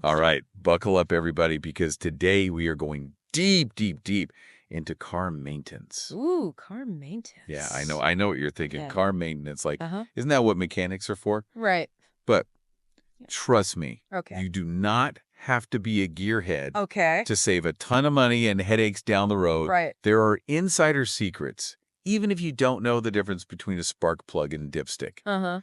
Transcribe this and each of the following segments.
All right, buckle up, everybody, because today we are going deep, deep, deep into car maintenance. Ooh, car maintenance. Yeah, I know what you're thinking. Yeah. Car maintenance, like, Uh-huh. isn't that what mechanics are for? Right. But Yeah. trust me, Okay. you do not have to be a gearhead Okay. to save a ton of money and headaches down the road. Right. There are insider secrets, even if you don't know the difference between a spark plug and dipstick. Uh-huh.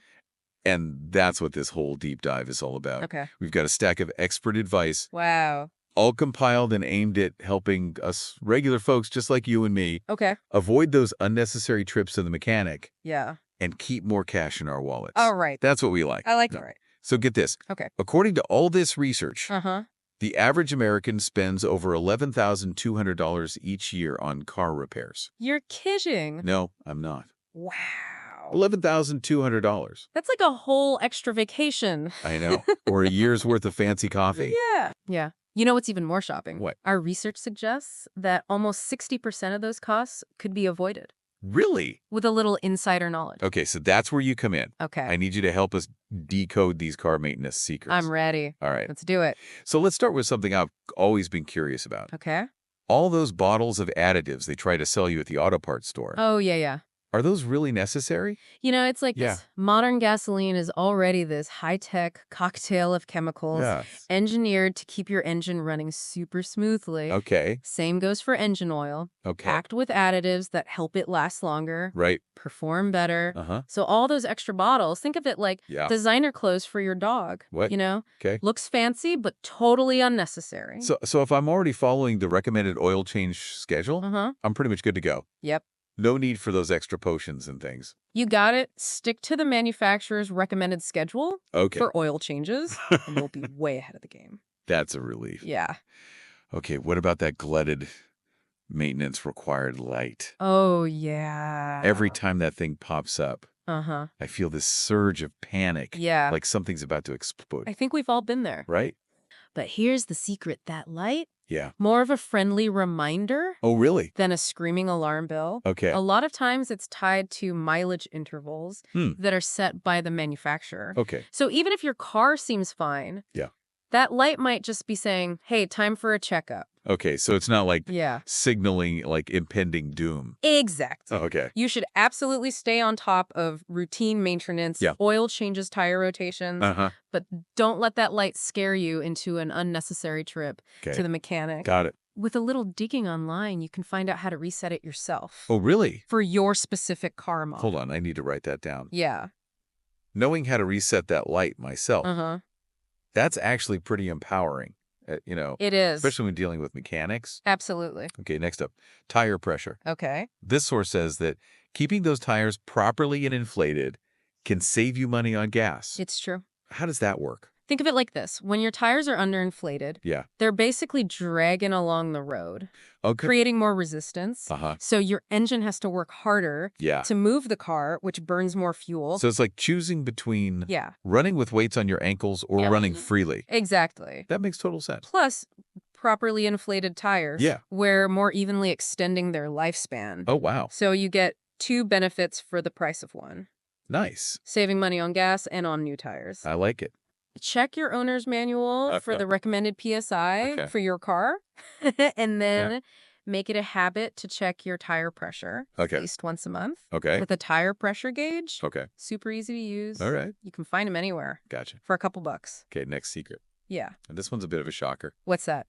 And that's what this whole deep dive is all about. Okay. We've got a stack of expert advice, Wow. all compiled and aimed at helping us regular folks just like you and me Okay. avoid those unnecessary trips to the mechanic Yeah. and keep more cash in our wallets. All right. That's what we like. I like No. it. Right. So get this. Okay. According to all this research, Uh-huh. the average American spends over $11,200 each year on car repairs. You're kidding. No, I'm not. Wow. $11,200. That's like a whole extra vacation. I know. Or a year's worth of fancy coffee. Yeah. Yeah. You know what's even more shopping? What? Our research suggests that almost 60% of those costs could be avoided Really? with a little insider knowledge. Okay, so that's where you come in. Okay. I need you to help us decode these car maintenance secrets. I'm ready. All right. Let's do it. So let's start with something I've always been curious about. Okay. All those bottles of additives they try to sell you at the auto parts store. Oh, yeah. Are those really necessary? You know, it's like Yeah. this modern gasoline is already this high-tech cocktail of chemicals engineered to keep your engine running super smoothly. Okay. Same goes for engine oil. Okay. Packed with additives that help it last longer, Right. perform better. Uh-huh. So all those extra bottles, think of it like Yeah. designer clothes for your dog. What? You know? Okay. Looks fancy, but totally unnecessary. So if I'm already following the recommended oil change schedule, Uh-huh. I'm pretty much good to go. Yep. No need for those extra potions and things. You got it. Stick to the manufacturer's recommended schedule Okay. for oil changes, and you'll be way ahead of the game. That's a relief. Yeah. Okay, what about that glutted maintenance required light? Oh, yeah. Every time that thing pops up, Uh-huh. I feel this surge of panic. Yeah. Like something's about to explode. I think we've all been there. Right? But here's the secret. That light, Yeah. more of a friendly reminder Oh, really? than a screaming alarm bell. Okay. A lot of times it's tied to mileage intervals that are set by the manufacturer. Okay. So even if your car seems fine, Yeah. that light might just be saying, hey, time for a checkup. Okay, so it's not like Yeah. signaling like impending doom. Exactly. Oh, okay. You should absolutely stay on top of routine maintenance, Yeah. oil changes, tire rotations, Uh-huh. but don't let that light scare you into an unnecessary trip Okay. to the mechanic. Got it. With a little digging online, you can find out how to reset it yourself Oh, really? for your specific car model. Hold on, I need to write that down. Yeah. Knowing how to reset that light myself, Uh-huh. that's actually pretty empowering, It is. especially when dealing with mechanics. Absolutely. Okay, next up, tire pressure. Okay. This source says that keeping those tires properly and inflated can save you money on gas. It's true. How does that work? Think of it like this. When your tires are underinflated, Yeah. they're basically dragging along the road, Okay. creating more resistance. Uh-huh. So your engine has to work harder Yeah. to move the car, which burns more fuel. So it's like choosing between Yeah. running with weights on your ankles or Yeah. running freely. Exactly. That makes total sense. Plus, properly inflated tires Yeah. we're more evenly extending their lifespan. Oh, wow. So you get two benefits for the price of one. Nice. Saving money on gas and on new tires. I like it. Check your owner's manual for Okay. the recommended PSI Okay. for your car. And then make it a habit to check your tire pressure Okay. at least once a month. Okay. With a tire pressure gauge. Okay. Super easy to use. All right. You can find them anywhere Gotcha. for a couple bucks. Okay, next secret. Yeah. And this one's a bit of a shocker. What's that?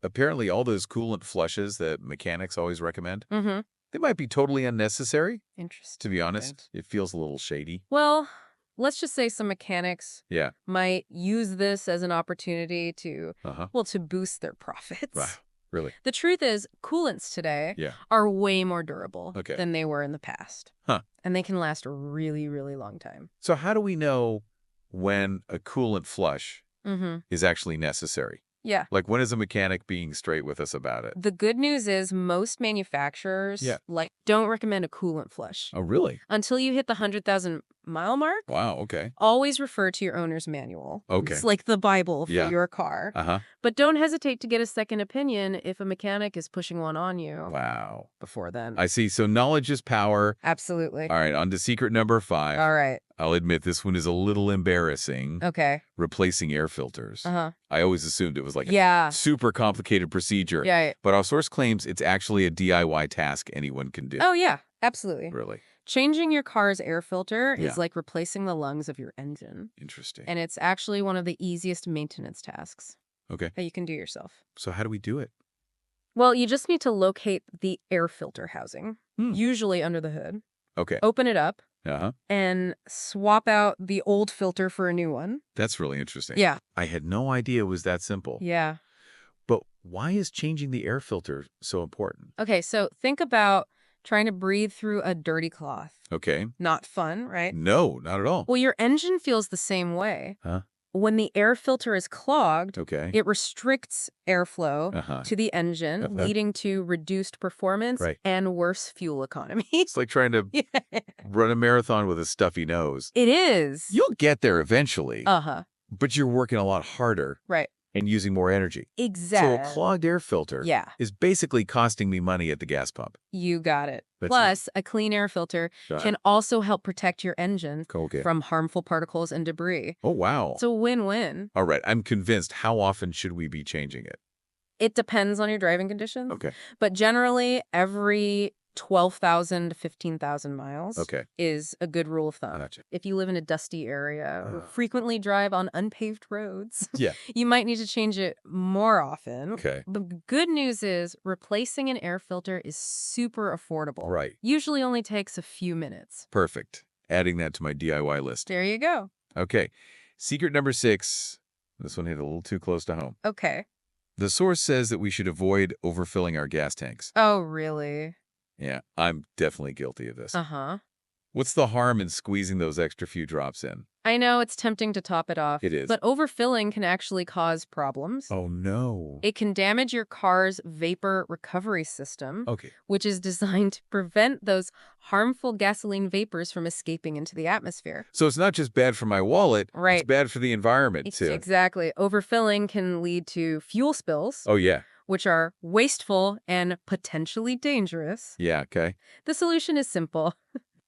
Apparently, all those coolant flushes that mechanics always recommend, Mm-hmm. they might be totally unnecessary. Interesting. To be honest, it feels a little shady. Well, let's just say some mechanics Yeah. might use this as an opportunity to, Uh-huh. well, to boost their profits. Wow. Really? The truth is, coolants today Yeah. are way more durable Okay. than they were in the past. Huh. And they can last a really, really long time. So how do we know when a coolant flush Mm-hmm. is actually necessary? Yeah. Like, when is a mechanic being straight with us about it? The good news is most manufacturers Yeah. don't recommend a coolant flush Oh, really? until you hit the 100,000 mile mark. Wow, okay. Always refer to your owner's manual. Okay. It's like the Bible for Yeah. your car. Uh-huh. But don't hesitate to get a second opinion if a mechanic is pushing one on you Wow. before then. I see. So knowledge is power. Absolutely. All right, on to secret number 5. All right. I'll admit this one is a little embarrassing. Okay. Replacing air filters. Uh-huh. I always assumed it was like Yeah. a super complicated procedure. Yeah. But our source claims it's actually a DIY task anyone can do. Oh, yeah. Absolutely. Really? Changing your car's air filter Yeah. is like replacing the lungs of your engine. Interesting. And it's actually one of the easiest maintenance tasks Okay. that you can do yourself. So how do we do it? Well, you just need to locate the air filter housing, Hmm. usually under the hood. Okay. Open it up Uh-huh. and swap out the old filter for a new one. That's really interesting. Yeah. I had no idea it was that simple. Yeah. But why is changing the air filter so important? Okay, so think about trying to breathe through a dirty cloth. Okay. Not fun, right? No, not at all. Well, your engine feels the same way. Huh? When the air filter is clogged, Okay. it restricts airflow Uh-huh. to the engine, Uh-huh. leading to reduced performance Right. and worse fuel economy. It's like trying to Yeah. run a marathon with a stuffy nose. It is. You'll get there eventually, Uh-huh. but you're working a lot harder Right. and using more energy. Exactly. So a clogged air filter Yeah. is basically costing me money at the gas pump. You got it. That's Plus, a clean air filter can also help protect your engine Okay. from harmful particles and debris. Oh, wow. It's a win-win. All right. I'm convinced. How often should we be changing it? It depends on your driving conditions. Okay. But generally, every 12,000 to 15,000 miles Okay. is a good rule of thumb. Gotcha. If you live in a dusty area or frequently drive on unpaved roads, Yeah. you might need to change it more often. Okay. The good news is replacing an air filter is super affordable. Right. Usually only takes a few minutes. Perfect. Adding that to my DIY list. There you go. Okay. Secret number 6. This one hit a little too close to home. Okay. The source says that we should avoid overfilling our gas tanks. Oh, really? Yeah, I'm definitely guilty of this. Uh-huh. What's the harm in squeezing those extra few drops in? I know it's tempting to top it off. It is. But overfilling can actually cause problems. Oh, no. It can damage your car's vapor recovery system, Okay. which is designed to prevent those harmful gasoline vapors from escaping into the atmosphere. So it's not just bad for my wallet. Right. It's bad for the environment, too. Exactly. Overfilling can lead to fuel spills, Oh, yeah. which are wasteful and potentially dangerous. Yeah, okay. The solution is simple.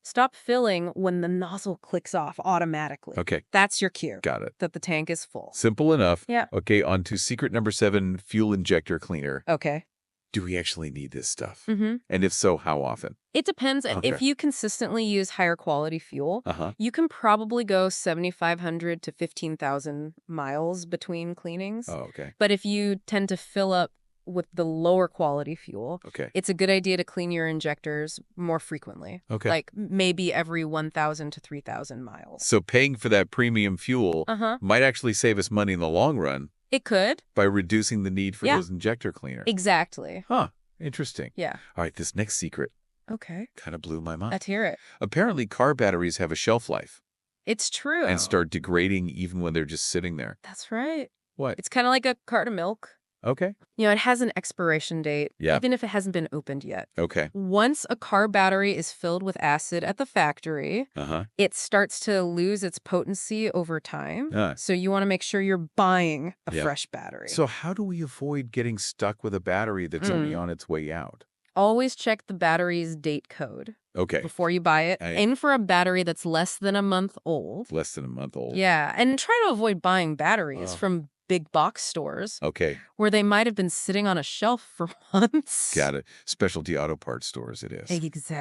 Stop filling when the nozzle clicks off automatically. Okay. That's your cue Got it. that the tank is full. Simple enough. Yeah. Okay, on to secret number 7, fuel injector cleaner. Okay. Do we actually need this stuff? Mm-hmm. And if so, how often? It depends. And if Okay. you consistently use higher quality fuel, Uh-huh. you can probably go 7,500 to 15,000 miles between cleanings. Oh, okay. But if you tend to fill up with the lower quality fuel, Okay. it's a good idea to clean your injectors more frequently. Okay. Like maybe every 1,000 to 3,000 miles. So paying for that premium fuel Uh-huh. might actually save us money in the long run It could. by reducing the need for Yeah. those injector cleaners. Exactly. Huh. Interesting. Yeah. All right, this next secret Okay. kind of blew my mind. Let's hear it. Apparently, car batteries have a shelf life It's true. and start degrading even when they're just sitting there. That's right. What? It's kind of like a carton of milk. Okay. You know, it has an expiration date, Yeah. even if it hasn't been opened yet. Okay. Once a car battery is filled with acid at the factory, Uh-huh. it starts to lose its potency over time. Ah. So you want to make sure you're buying a Yeah. fresh battery. So how do we avoid getting stuck with a battery that's only on its way out? Always check the battery's date code Okay. before you buy it. Aim for a battery that's less than a month old. Less than a month old. Yeah, and try to avoid buying batteries from big box stores Okay. where they might have been sitting on a shelf for months. Got it. Specialty auto parts stores it is.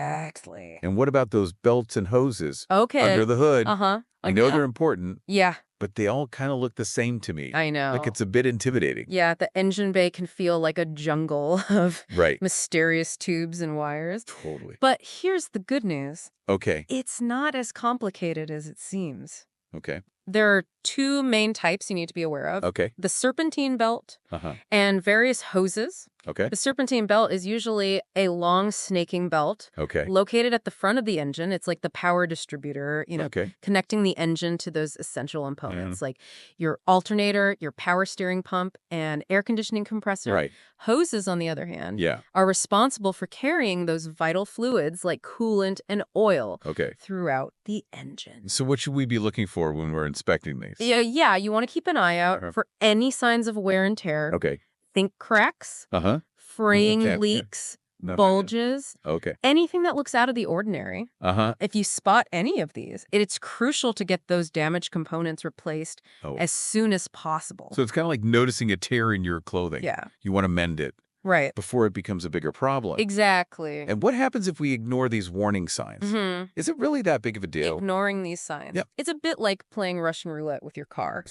Exactly. And what about those belts and hoses Okay. under the hood? Uh-huh. I know they're important, Yeah, but they all kind of look the same to me. I know. Like it's a bit intimidating. Yeah, the engine bay can feel like a jungle of Right. mysterious tubes and wires. Totally. But here's the good news. Okay. It's not as complicated as it seems. Okay. There are two main types you need to be aware of. Okay. The serpentine belt Uh-huh. and various hoses. Okay. The serpentine belt is usually a long snaking belt Okay. located at the front of the engine. It's like the power distributor, Okay. connecting the engine to those essential components like your alternator, your power steering pump, and air conditioning compressor. Right. Hoses, on the other hand, Yeah. are responsible for carrying those vital fluids like coolant and oil Okay. throughout the engine. So what should we be looking for when we're inspecting these? Yeah, you want to keep an eye out for any signs of wear and tear. Okay. Think cracks, Uh-huh. fraying Okay. leaks, No. bulges, Okay. anything that looks out of the ordinary. Uh-huh. If you spot any of these, it's crucial to get those damaged components replaced as soon as possible. So it's kind of like noticing a tear in your clothing. Yeah. You want to mend it. Right. Before it becomes a bigger problem. Exactly. And what happens if we ignore these warning signs? Is it really that big of a deal? Ignoring these signs. Yep. It's a bit like playing Russian roulette with your car.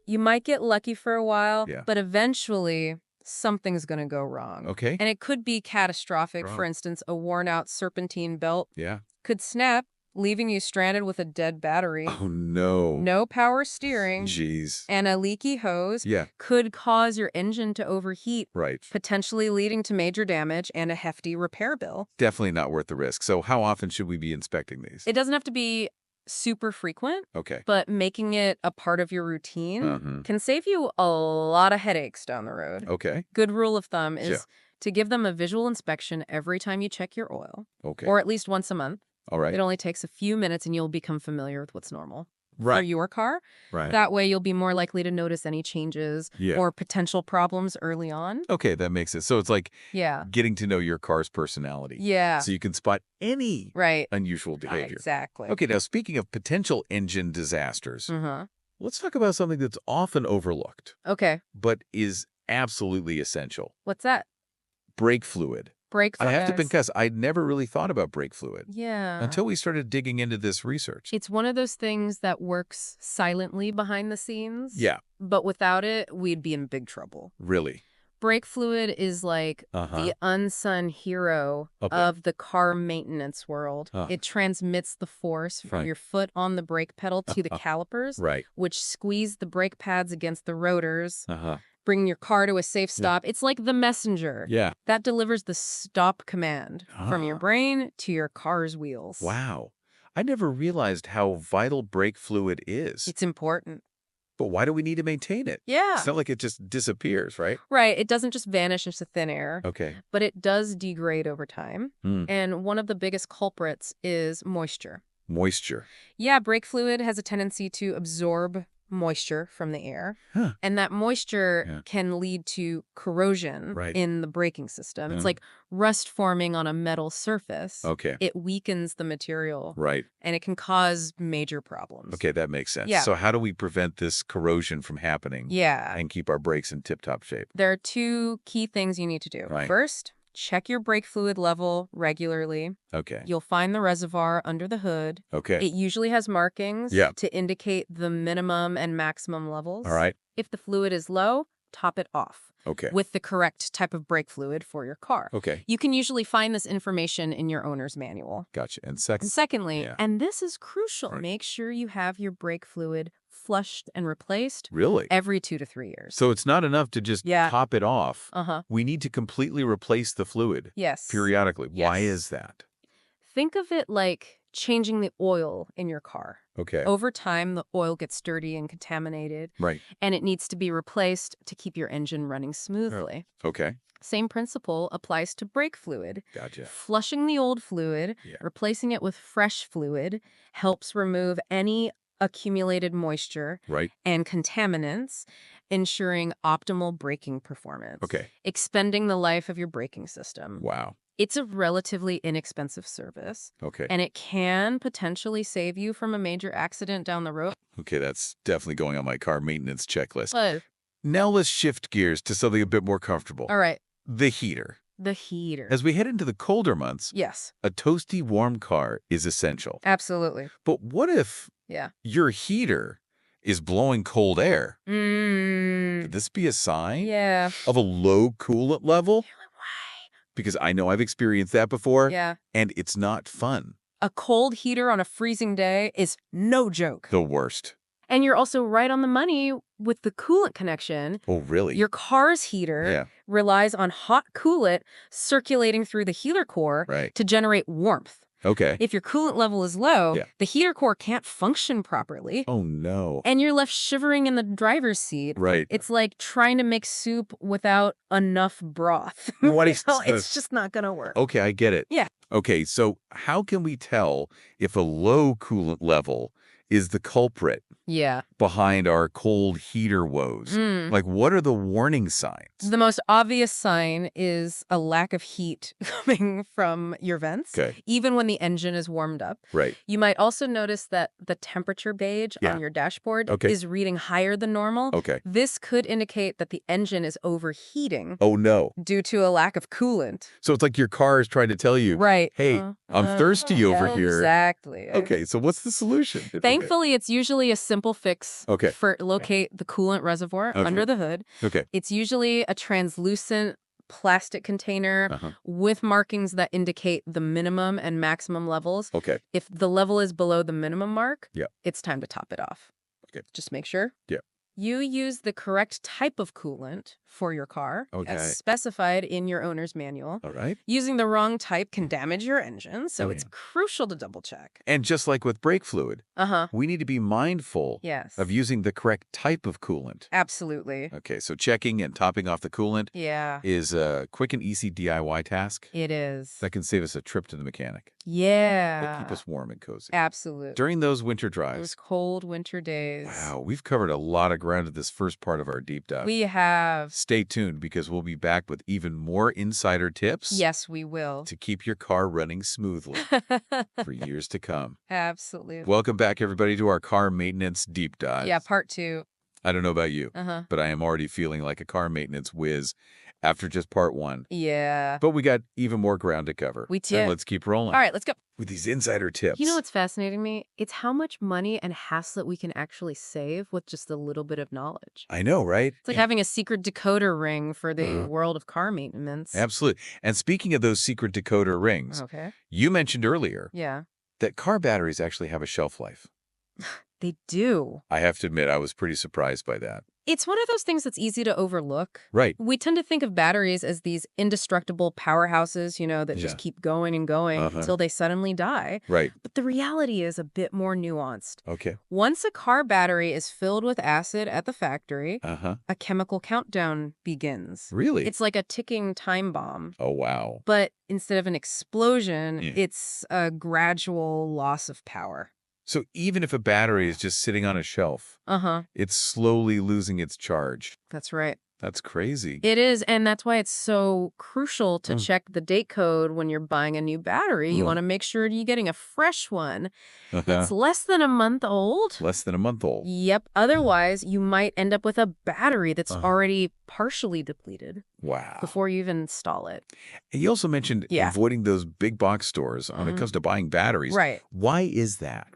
You might get lucky for a while, but eventually something's going to go wrong. Okay. And it could be catastrophic. For instance, a worn-out serpentine belt could snap, leaving you stranded with a dead battery. Oh, no. No power steering. Jeez. And a leaky hose could cause your engine to overheat, potentially leading to major damage and a hefty repair bill. Definitely not worth the risk. So how often should we be inspecting these? It doesn't have to be super frequent, Okay. but making it a part of your routine can save you a lot of headaches down the road. Okay. Good rule of thumb is to give them a visual inspection every time you check your oil, or at least once a month. All right. It only takes a few minutes and you'll become familiar with what's normal for your car. Right. That way you'll be more likely to notice any changes or potential problems early on. Okay, that makes it. So it's like getting to know your car's personality. Yeah. So you can spot any unusual behavior. Exactly. Okay, now speaking of potential engine disasters, let's talk about something that's often overlooked. Okay. But is absolutely essential. What's that? Brake fluid. I have to confess, I'd never really thought about brake fluid. Yeah. Until we started digging into this research. It's one of those things that works silently behind the scenes. Yeah. But without it, we'd be in big trouble. Really? Brake fluid is like the unsung hero of the car maintenance world. It transmits the force from your foot on the brake pedal to the calipers, which squeeze the brake pads against the rotors. Bring your car to a safe stop. It's like the messenger that delivers the stop command from your brain to your car's wheels. Wow. I never realized how vital brake fluid is. It's important. But why do we need to maintain it? Yeah. It's not like it just disappears, right? Right. It doesn't just vanish into thin air. Okay. But it does degrade over time. And one of the biggest culprits is moisture. Moisture. Yeah, brake fluid has a tendency to absorb moisture from the air. And that moisture can lead to corrosion in the braking system. It's like rust forming on a metal surface. Okay. It weakens the material. Right. And it can cause major problems. Okay, that makes sense. Yeah. So how do we prevent this corrosion from happening? Yeah. And keep our brakes in tip-top shape? There are two key things you need to do. First, check your brake fluid level regularly. Okay. You'll find the reservoir under the hood. Okay. It usually has markings to indicate the minimum and maximum levels. All right. If the fluid is low, top it off. Okay. With the correct type of brake fluid for your car. Okay. You can usually find this information in your owner's manual. Gotcha. And secondly, and this is crucial, make sure you have your brake fluid flushed and replaced every 2 to 3 years. So it's not enough to just top it off. We need to completely replace the fluid periodically. Why is that? Think of it like changing the oil in your car. Okay. Over time, the oil gets dirty and contaminated. Right. And it needs to be replaced to keep your engine running smoothly. Okay. Same principle applies to brake fluid. Gotcha. Flushing the old fluid, replacing it with fresh fluid, helps remove any accumulated moisture and contaminants, ensuring optimal braking performance. Okay. Expending the life of your braking system. Wow. It's a relatively inexpensive service. Okay. And it can potentially save you from a major accident down the road. Okay, that's definitely going on my car maintenance checklist. But Now let's shift gears to something a bit more comfortable. all right. The heater. The heater. As we head into the colder months, Yes. a toasty, warm car is essential. Absolutely. But what if your heater is blowing cold air? Could this be a sign Yeah. of a low coolant level? Why? Because I know I've experienced that before. Yeah. And it's not fun. A cold heater on a freezing day is no joke. The worst. And you're also right on the money with the coolant connection. Oh, really? Your car's heater relies on hot coolant circulating through the heater core to generate warmth. Okay. If your coolant level is low, the heater core can't function properly. Oh, no. And you're left shivering in the driver's seat. Right. It's like trying to make soup without enough broth. What is It's just not going to work. Okay, I get it. Yeah. Okay, so how can we tell if a low coolant level is the culprit behind our cold heater woes? Like, what are the warning signs? The most obvious sign is a lack of heat coming from your vents, even when the engine is warmed up. Right. You might also notice that the temperature gauge on your dashboard is reading higher than normal. Okay. This could indicate that the engine is overheating. Oh, no. Due to a lack of coolant. So it's like your car is trying to tell you, hey, I'm thirsty over here. Exactly. Okay, so what's the solution? Thankfully, it's usually a simple fix Okay. for locate the coolant reservoir under the hood. Okay. It's usually a translucent plastic container with markings that indicate the minimum and maximum levels. Okay. If the level is below the minimum mark, it's time to top it off. Okay. Just make sure. Yeah. You use the correct type of coolant for your car, as specified in your owner's manual. All right. Using the wrong type can damage your engine, so it's crucial to double check. And just like with brake fluid, we need to be mindful of using the correct type of coolant. Absolutely. Okay, so checking and topping off the coolant is a quick and easy DIY task. It is. That can save us a trip to the mechanic. Yeah. It'll keep us warm and cozy. Absolutely. During those winter drives. Those cold winter days. Wow, we've covered a lot of ground in this first part of our deep dive. We have. Stay tuned because we'll be back with even more insider tips. Yes, we will. To keep your car running smoothly for years to come. Absolutely. Welcome back, everybody, to our car maintenance deep dive. Yeah, part 2. I don't know about you, but I am already feeling like a car maintenance whiz after just part 1. Yeah. But we got even more ground to cover. We do. And let's keep rolling. All right, let's go. With these insider tips. You know what's fascinating me? It's how much money and hassle that we can actually save with just a little bit of knowledge. I know, right? It's like having a secret decoder ring for the world of car maintenance. Absolutely. And speaking of those secret decoder rings, you mentioned earlier that car batteries actually have a shelf life. They do. I have to admit, I was pretty surprised by that. It's one of those things that's easy to overlook. Right. We tend to think of batteries as these indestructible powerhouses, you know, that just keep going and going until they suddenly die. Right. But the reality is a bit more nuanced. Okay. Once a car battery is filled with acid at the factory, a chemical countdown begins. Really? It's like a ticking time bomb. Oh, wow. But instead of an explosion, it's a gradual loss of power. So even if a battery is just sitting on a shelf, it's slowly losing its charge. That's right. That's crazy. It is, and that's why it's so crucial to check the date code when you're buying a new battery. You want to make sure you're getting a fresh one that's less than a month old. Less than a month old. Yep. Otherwise, you might end up with a battery that's already partially depleted. Wow. Before you even install it. And you also mentioned avoiding those big box stores when it comes to buying batteries. Right. Why is that?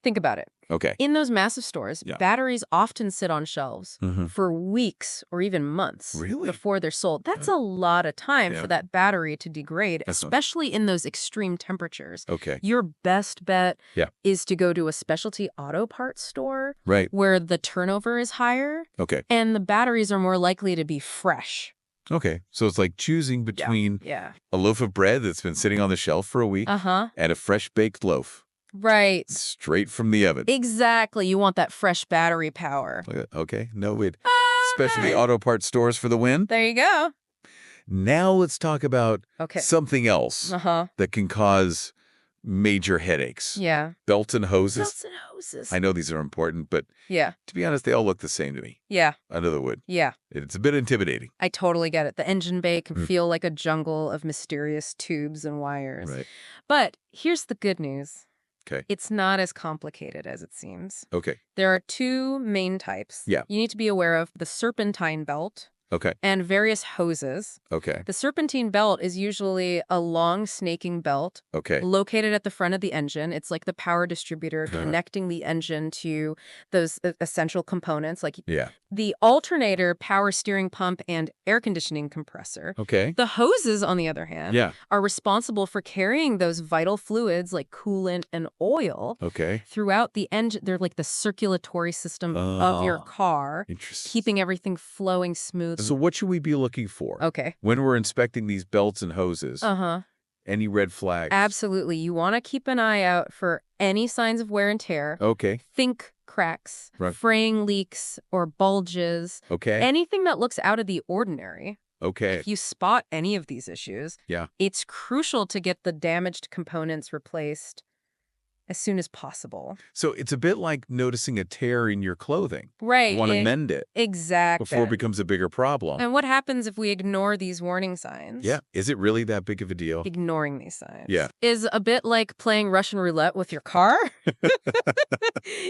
Think about it. Okay. In those massive stores, batteries often sit on shelves for weeks or even months before they're sold. That's a lot of time for that battery to degrade, especially in those extreme temperatures. Okay. Your best bet is to go to a specialty auto parts store where the turnover is higher and the batteries are more likely to be fresh. Okay. So it's like choosing between a loaf of bread that's been sitting on the shelf for a week and a fresh baked loaf. Right. Straight from the oven. Exactly. You want that fresh battery power. Okay. No, wait. Specialty auto parts stores for the win. There you go. Now let's talk about something else that can cause major headaches. Yeah. Belts and hoses. Belts and hoses. I know these are important, but to be honest, they all look the same to me. Yeah. Under the hood. Yeah. It's a bit intimidating. I totally get it. The engine bay can feel like a jungle of mysterious tubes and wires. Right. But here's the good news. Okay. It's not as complicated as it seems. Okay. There are 2 main types. Yeah. You need to be aware of the serpentine belt Okay. and various hoses. Okay. The serpentine belt is usually a long snaking belt Okay. located at the front of the engine. It's like the power distributor connecting the engine to those essential components like Yeah. the alternator, power steering pump, and air conditioning compressor. Okay. The hoses, on the other hand, Yeah. are responsible for carrying those vital fluids like coolant and oil Okay. throughout the engine. They're like the circulatory system of your car, Interesting. keeping everything flowing smooth. So what should we be looking for? Okay. When we're inspecting these belts and hoses? Any red flags? Absolutely. You want to keep an eye out for any signs of wear and tear. Okay. Think cracks, fraying leaks, or bulges. Okay. Anything that looks out of the ordinary. Okay. If you spot any of these issues, Yeah. it's crucial to get the damaged components replaced as soon as possible. So it's a bit like noticing a tear in your clothing. Right. You want to mend it. Exactly. Before it becomes a bigger problem. And what happens if we ignore these warning signs? Yeah. Is it really that big of a deal? Ignoring these signs. Yeah. Is a bit like playing Russian roulette with your car.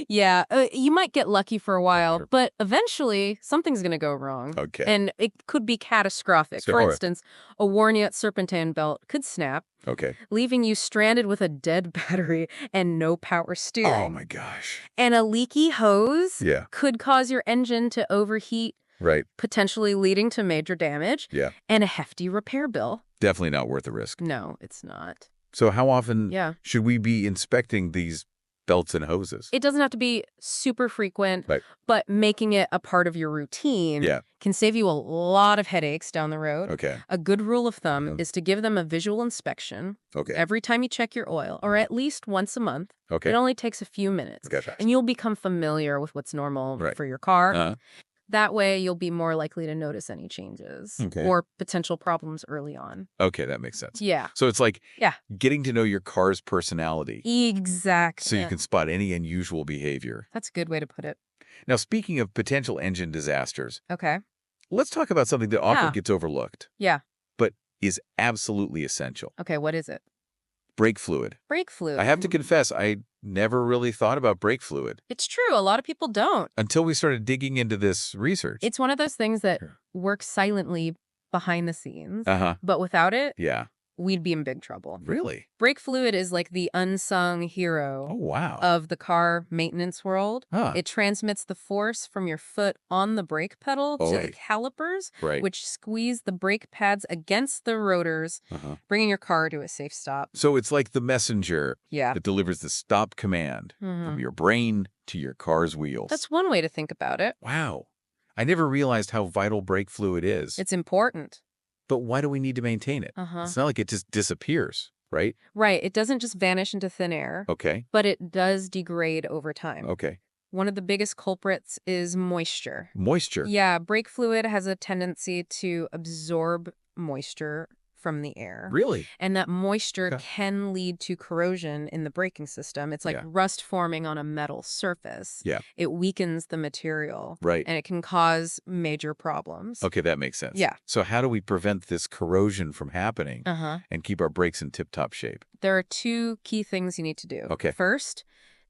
Yeah. You might get lucky for a while, but eventually something's going to go wrong. Okay. And it could be catastrophic. For instance, a worn out serpentine belt could snap. Okay. Leaving you stranded with a dead battery and no power steering. Oh, my gosh. And a leaky hose could cause your engine to overheat, potentially leading to major damage. Yeah. And a hefty repair bill. Definitely not worth the risk. No, it's not. So how often should we be inspecting these belts and hoses? It doesn't have to be super frequent, but making it a part of your routine can save you a lot of headaches down the road. Okay. A good rule of thumb is to give them a visual inspection every time you check your oil, or at least once a month. Okay. It only takes a few minutes, Gotcha. and you'll become familiar with what's normal for your car. That way, you'll be more likely to notice any changes or potential problems early on. Okay, that makes sense. Yeah. So it's like getting to know your car's personality. Exactly. So you can spot any unusual behavior. That's a good way to put it. Now, speaking of potential engine disasters, Okay. let's talk about something that often gets overlooked. Yeah. But is absolutely essential. Okay, what is it? Brake fluid. Brake fluid. I have to confess, I never really thought about brake fluid. It's true. A lot of people don't. Until we started digging into this research. It's one of those things that works silently behind the scenes. But without it, yeah, we'd be in big trouble. Really? Brake fluid is like the unsung hero of the car maintenance world. It transmits the force from your foot on the brake pedal to the calipers, which squeeze the brake pads against the rotors, bringing your car to a safe stop. So it's like the messenger that delivers the stop command from your brain to your car's wheels. That's one way to think about it. Wow. I never realized how vital brake fluid is. It's important. But why do we need to maintain it? It's not like it just disappears, right? Right. It doesn't just vanish into thin air. Okay. But it does degrade over time. Okay. One of the biggest culprits is moisture. Moisture? Yeah. Brake fluid has a tendency to absorb moisture from the air. Really? And that moisture can lead to corrosion in the braking system. It's like rust forming on a metal surface. Yeah. It weakens the material. Right. And it can cause major problems. Okay, that makes sense. Yeah. So how do we prevent this corrosion from happening and keep our brakes in tip-top shape? There are two key things you need to do. Okay. First,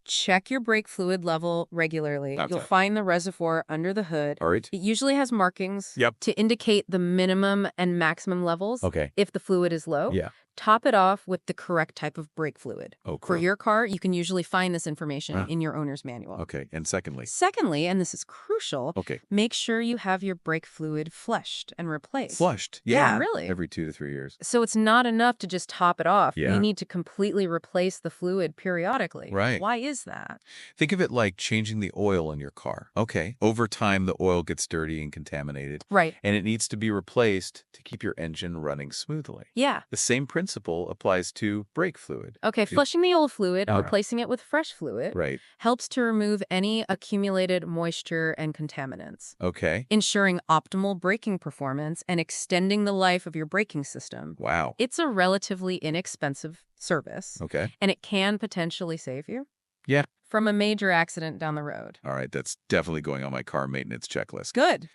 check your brake fluid level regularly. You'll find the reservoir under the hood. All right. It usually has markings Yep. to indicate the minimum and maximum levels. Okay. If the fluid is low, top it off with the correct type of brake fluid. Oh, For your car, you can usually find this information in your owner's manual. Okay. And secondly? Secondly, and this is crucial, Okay. make sure you have your brake fluid flushed and replaced. Flushed? Yeah, really. Every 2 to 3 years. So it's not enough to just top it off. Yeah. You need to completely replace the fluid periodically. Right. Why is that? Think of it like changing the oil in your car. Okay. Over time, the oil gets dirty and contaminated. Right. And it needs to be replaced to keep your engine running smoothly. Yeah. The same principle applies to brake fluid. Okay, flushing the old fluid, replacing it with fresh fluid, helps to remove any accumulated moisture and contaminants. Okay. Ensuring optimal braking performance and extending the life of your braking system. Wow. It's a relatively inexpensive service. Okay. And it can potentially save you. Yeah. From a major accident down the road. All right, that's definitely going on my car maintenance checklist. Good.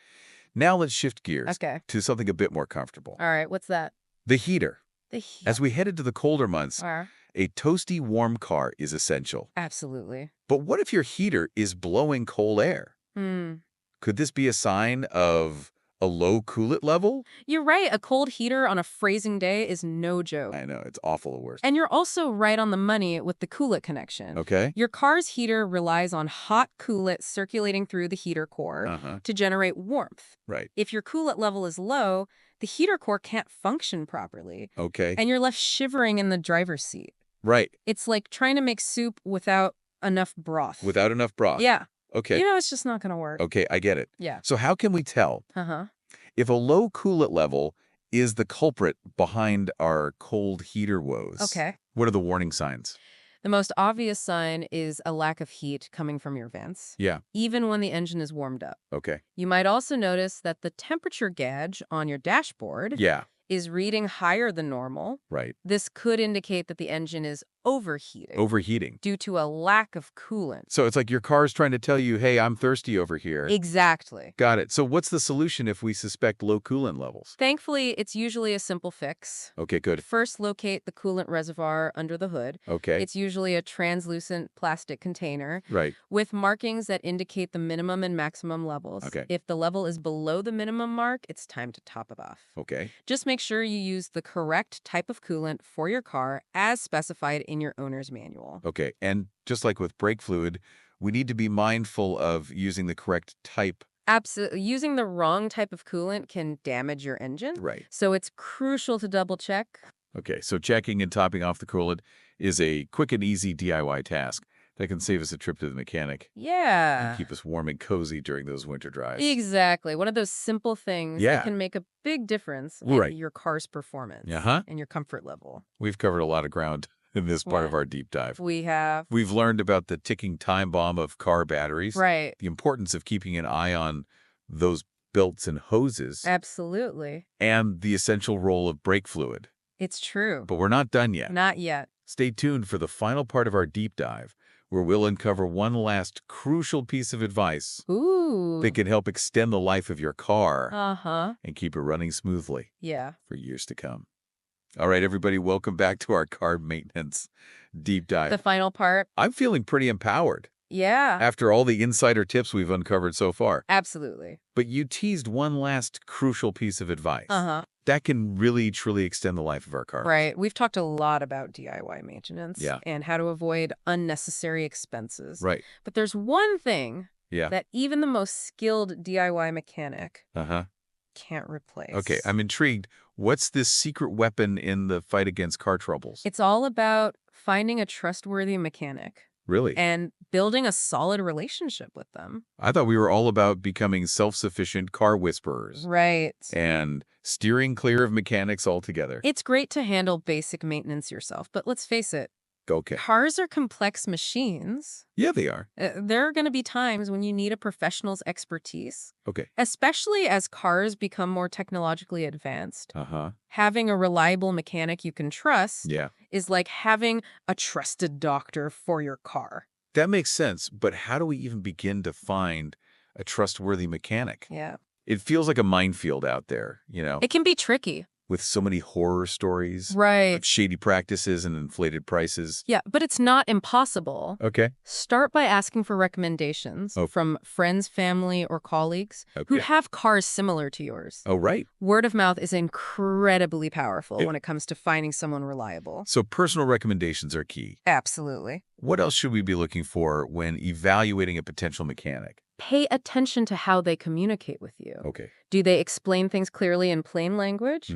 Now let's shift gears to something a bit more comfortable. All right, what's that? The heater. The heater. As we head into the colder months, a toasty, warm car is essential. Absolutely. But what if your heater is blowing cold air? Could this be a sign of a low coolant level? You're right. A cold heater on a freezing day is no joke. I know, it's awful at worst. And you're also right on the money with the coolant connection. Okay. Your car's heater relies on hot coolant circulating through the heater core to generate warmth. Right. If your coolant level is low, the heater core can't function properly. Okay. And you're left shivering in the driver's seat. Right. It's like trying to make soup without enough broth. Without enough broth? Yeah. Okay. It's just not going to work. Okay, I get it. Yeah. So how can we tell if a low coolant level is the culprit behind our cold heater woes? Okay. What are the warning signs? The most obvious sign is a lack of heat coming from your vents. Yeah. Even when the engine is warmed up. Okay. You might also notice that the temperature gauge on your dashboard is reading higher than normal. Right. This could indicate that the engine is overheating. Overheating. Due to a lack of coolant. So it's like your car's trying to tell you, hey, I'm thirsty over here. Exactly. Got it. So what's the solution if we suspect low coolant levels? Thankfully, it's usually a simple fix. Okay, good. First, locate the coolant reservoir under the hood. Okay. It's usually a translucent plastic container. Right. With markings that indicate the minimum and maximum levels. Okay. If the level is below the minimum mark, it's time to top it off. Okay. Just make sure you use the correct type of coolant for your car as specified in your owner's manual. Okay. And just like with brake fluid, we need to be mindful of using the correct type. Absolutely. Using the wrong type of coolant can damage your engine. Right. So it's crucial to double check. Okay. So checking and topping off the coolant is a quick and easy DIY task that can save us a trip to the mechanic. Yeah. And keep us warm and cozy during those winter drives. Exactly. One of those simple things that can make a big difference in your car's performance and your comfort level. We've covered a lot of ground in this part of our deep dive. We have. We've learned about the ticking time bomb of car batteries. Right. The importance of keeping an eye on those belts and hoses. Absolutely. And the essential role of brake fluid. It's true. But we're not done yet. Not yet. Stay tuned for the final part of our deep dive, where we'll uncover one last crucial piece of advice that can help extend the life of your car and keep it running smoothly for years to come. All right, everybody, welcome back to our car maintenance deep dive. The final part. I'm feeling pretty empowered. Yeah. After all the insider tips we've uncovered so far. Absolutely. But you teased one last crucial piece of advice. That can really, truly extend the life of our car. Right. We've talked a lot about DIY maintenance and how to avoid unnecessary expenses. Right. But there's one thing that even the most skilled DIY mechanic can't replace. Okay, I'm intrigued. What's this secret weapon in the fight against car troubles? It's all about finding a trustworthy mechanic. Really? And building a solid relationship with them. I thought we were all about becoming self-sufficient car whisperers. Right. And steering clear of mechanics altogether. It's great to handle basic maintenance yourself, but let's face it. Okay. Cars are complex machines. Yeah, they are. There are going to be times when you need a professional's expertise. Okay. Especially as cars become more technologically advanced. Having a reliable mechanic you can trust is like having a trusted doctor for your car. That makes sense, but how do we even begin to find a trustworthy mechanic? Yeah. It feels like a minefield out there, you know? It can be tricky. With so many horror stories. Right. Of shady practices and inflated prices. Yeah, but it's not impossible. Okay. Start by asking for recommendations from friends, family, or colleagues who have cars similar to yours. Oh, right. Word of mouth is incredibly powerful when it comes to finding someone reliable. So personal recommendations are key. Absolutely. What else should we be looking for when evaluating a potential mechanic? Pay attention to how they communicate with you. Okay. Do they explain things clearly in plain language?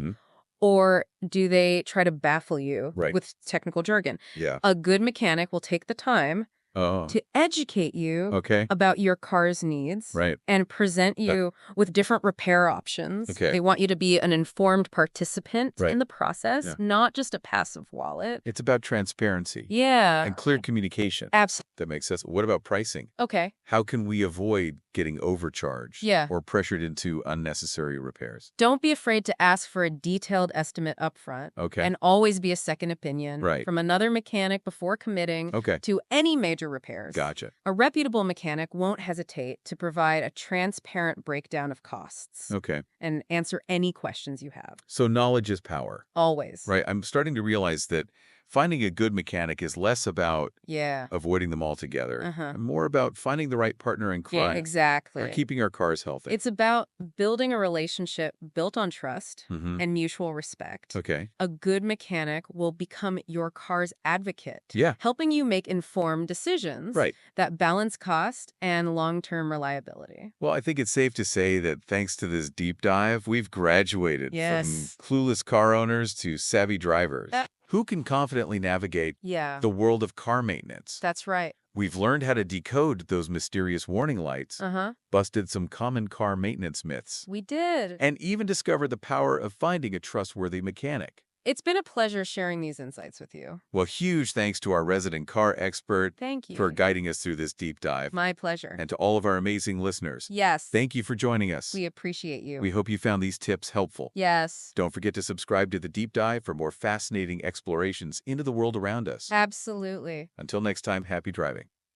Or do they try to baffle you with technical jargon? Yeah. A good mechanic will take the time to educate you about your car's needs and present you with different repair options. They want you to be an informed participant in the process, not just a passive wallet. It's about transparency. Yeah. And clear communication. Absolutely. That makes sense. What about pricing? Okay. How can we avoid getting overcharged or pressured into unnecessary repairs? Don't be afraid to ask for a detailed estimate up front. And always be a second opinion from another mechanic before committing to any major repairs. Gotcha. A reputable mechanic won't hesitate to provide a transparent breakdown of costs. And answer any questions you have. So knowledge is power. Always. Right. I'm starting to realize that Finding a good mechanic is less about Yeah. avoiding them altogether and more about finding the right partner in crime. Yeah, exactly. Or keeping our cars healthy. It's about building a relationship built on trust and mutual respect. Okay. A good mechanic will become your car's advocate, Yeah. helping you make informed decisions Right. that balance cost and long-term reliability. Well, I think it's safe to say that thanks to this deep dive, we've graduated from clueless car owners to savvy drivers who can confidently navigate the world of car maintenance. That's right. We've learned how to decode those mysterious warning lights, busted some common car maintenance myths, We did. and even discovered the power of finding a trustworthy mechanic. It's been a pleasure sharing these insights with you. Well, huge thanks to our resident car expert Thank you. for guiding us through this deep dive. My pleasure. And to all of our amazing listeners, Yes. thank you for joining us. We appreciate you. We hope you found these tips helpful. Yes. Don't forget to subscribe to the deep dive for more fascinating explorations into the world around us. Absolutely. Until next time, happy driving.